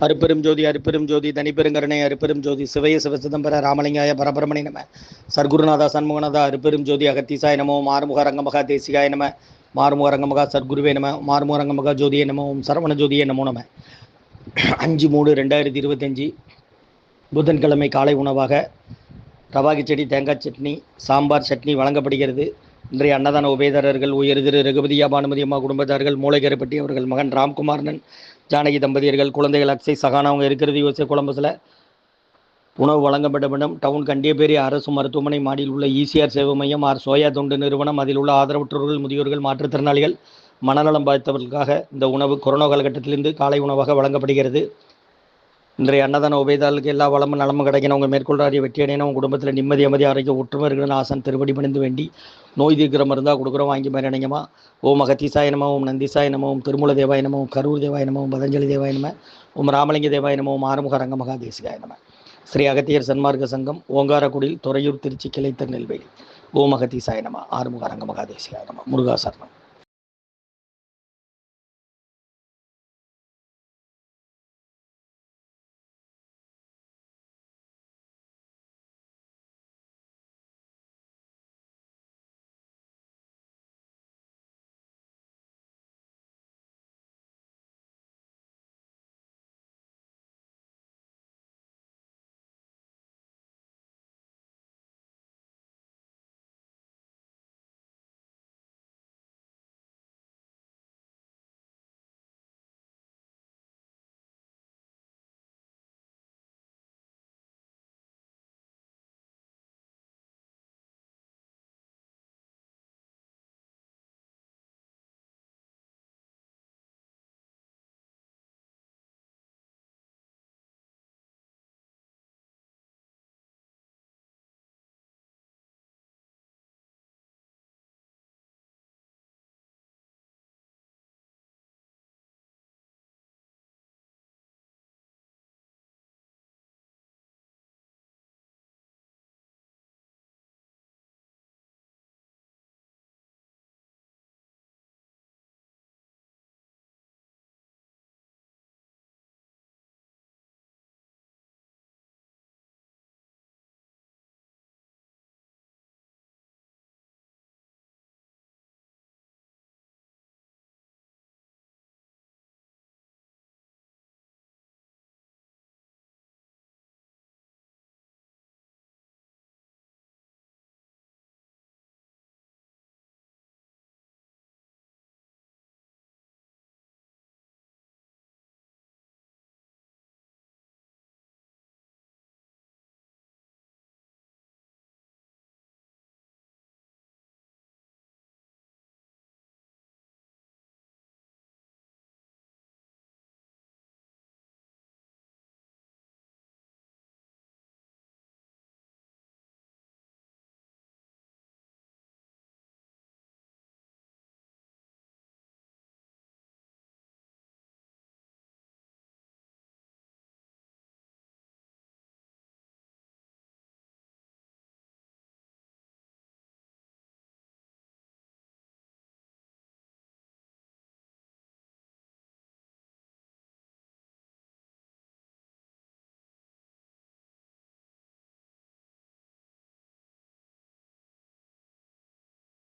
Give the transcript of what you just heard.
அருப்பெரும் ஜோதி அருப்பெரும் ஜோதி தனிப்பெருங்கருணை அருப்பெரும் ஜோதி சிவய சிவசிதம்பர ராமலிங்காய பரபரமணி நம சர்க்குருநாதா சண்முகநாதா அருப்பெரும் ஜோதி அகத்தீசாய நமோ மாறுமுக ரங்கமகா தேசிகாய நம மாறுமுக ரங்கமகா சர்க்குருவே நம மாறுமுக ரங்கமகா ஜோதியே நம ஓம் சரவண ஜோதியே நமோ நம 5/3/2025 புதன்கிழமை காலை உணவாக ரவா கிச்சடி தேங்காய் சட்னி சாம்பார் சட்னி வழங்கப்படுகிறது. இன்றைய அன்னதான உபயதாரர்கள் உயர் திரு ரகுபதியா பானுமதி அம்மா குடும்பத்தார்கள் மூளைக்கரைப்பட்டி அவர்கள் மகன் ராம்குமாரன் ஜானகி தம்பதியர்கள் குழந்தைகள் அக்ஷய் சகானா அவங்க இருக்கிறது யோசிய கொலம்பஸில். உணவு வழங்கப்படும் டவுன் கண்டியப்பேரி அரசு மருத்துவமனை மாடியில் உள்ள ஈசிஆர் சேவை மையம் ஆர் சோயா தொண்டு நிறுவனம். அதில் உள்ள ஆதரவற்றோர்கள் முதியோர்கள் மாற்றுத்திறனாளிகள் மனநலம் பாதித்தவர்களுக்காக இந்த உணவு கொரோனா காலகட்டத்திலிருந்து காலை உணவாக வழங்கப்படுகிறது. இன்றைய அன்னதான உபயதாரர்களுக்கு எல்லா வளமும் நலமும் கிடைக்கணும். அவங்க மேற்கொள்றாரிய வெற்றி அடையணும். உங்கள் குடும்பத்தில் நிம்மதி அமைதி ஆரோக்கியம் ஒற்றுமை இருக்கிற ஆசன் திருவடி பணிந்து வேண்டி நோய் தீர்க்கிற மருந்தாக கொடுக்குறோம், வாங்கி மாதிரி நினைங்கம்மா. ஓம் அகத்தீசாய நம ஓம் நந்திசாய நம ஓம் திருமூல தேவாய நம ஓம் கரூர் தேவாய நம ஓம் பதஞ்சலி தேவாய நம ஓம் ராமலிங்க தேவாய நம ஓம் ஆறுமுக ரங்கமகா தேசிகாய நம. ஸ்ரீ அகத்தியர் சன்மார்க்க சங்கம் ஓங்காரக்குடியில் துறையூர் திருச்சி கிளை திருநெல்வேலி. ஓம் அகத்தீசாய நம ஆறுமுக ரங்கமகா தேசிகாய நம. முருகா சரணம்.